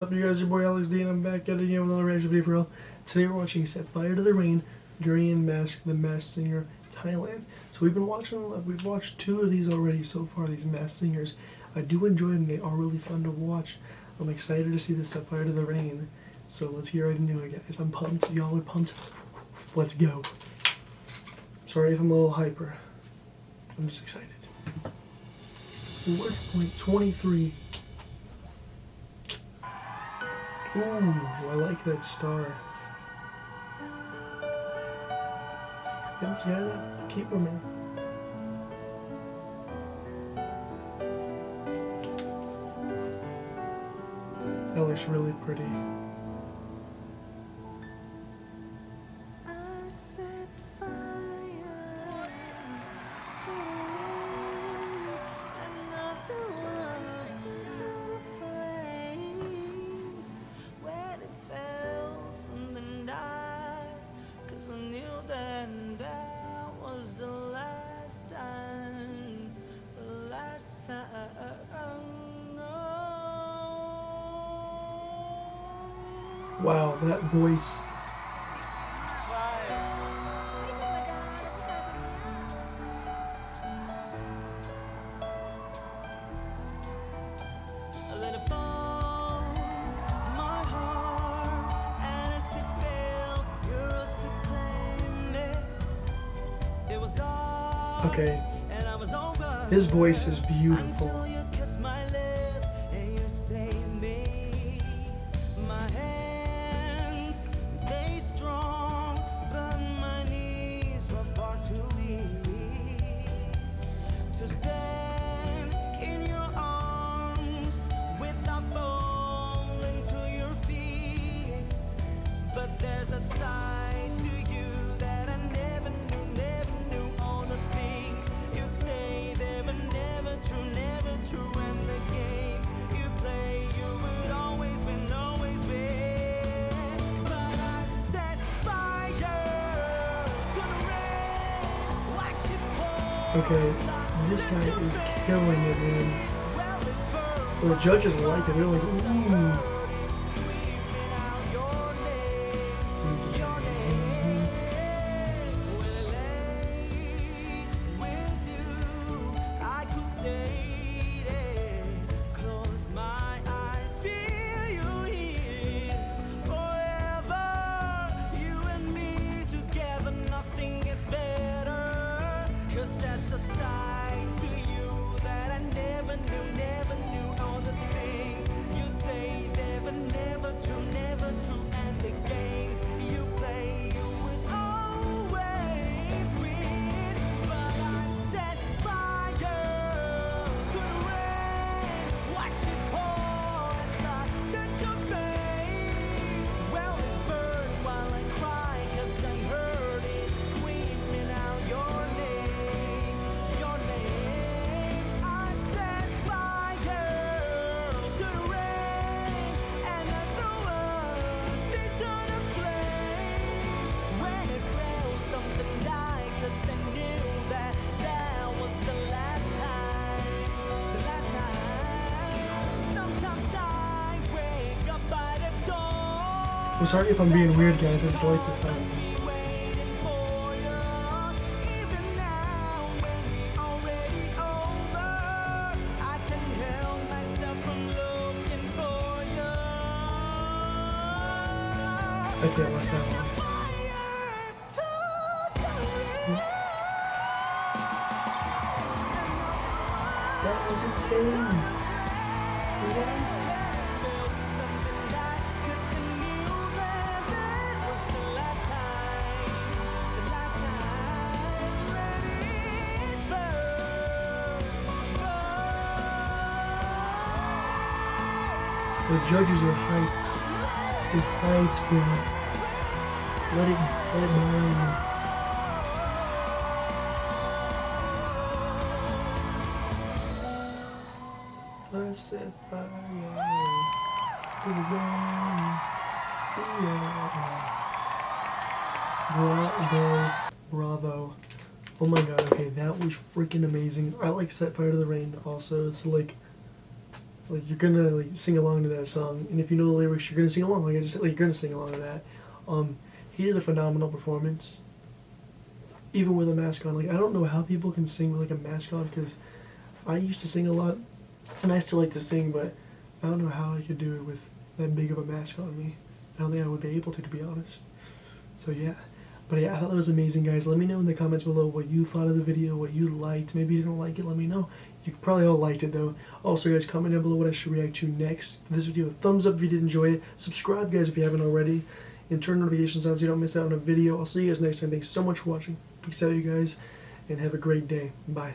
What's up, you guys? Your boy Alex D, and I'm back at it again with another reaction video for real. Today we're watching Set Fire to the Rain, Durian Mask, the Masked Singer, Thailand. So we've watched two of these already so far, these masked singers. I do enjoy them, they are really fun to watch. I'm excited to see this Set Fire to the Rain. So let's get right into it, guys. I'm pumped, y'all are pumped. Let's go. Sorry if I'm a little hyper. I'm just excited. 4.23. Ooh, I like that star. That's the keeper, man. That looks really pretty. Wow, that voice. Okay, his voice is beautiful. Okay, this guy is killing it, man. Well, the judges like it. They're like, ooh. I'm sorry if I'm being weird, guys. I just like the sound. I can't watch that one. That was insane. What? The judges are hyped. They're hyped, bro. Let it burn. Let's set fire to the rain. Bravo. Oh my god, okay, that was freaking amazing. I like Set Fire to the Rain also. It's like like you're gonna like sing along to that song, and if you know the lyrics, you're gonna sing along. Like I just said, like you're gonna sing along to that. He did a phenomenal performance, even with a mask on. Like I don't know how people can sing with like a mask on, because I used to sing a lot, and I still like to sing, but I don't know how I could do it with that big of a mask on me. I don't think I would be able to be honest. So yeah. But yeah, I thought that was amazing, guys. Let me know in the comments below what you thought of the video, what you liked. Maybe you didn't like it, let me know. You probably all liked it, though. Also, guys, comment down below what I should react to next. Give this video a thumbs up if you did enjoy it. Subscribe, guys, if you haven't already. And turn notifications on so you don't miss out on a video. I'll see you guys next time. Thanks so much for watching. Peace out, you guys, and have a great day. Bye.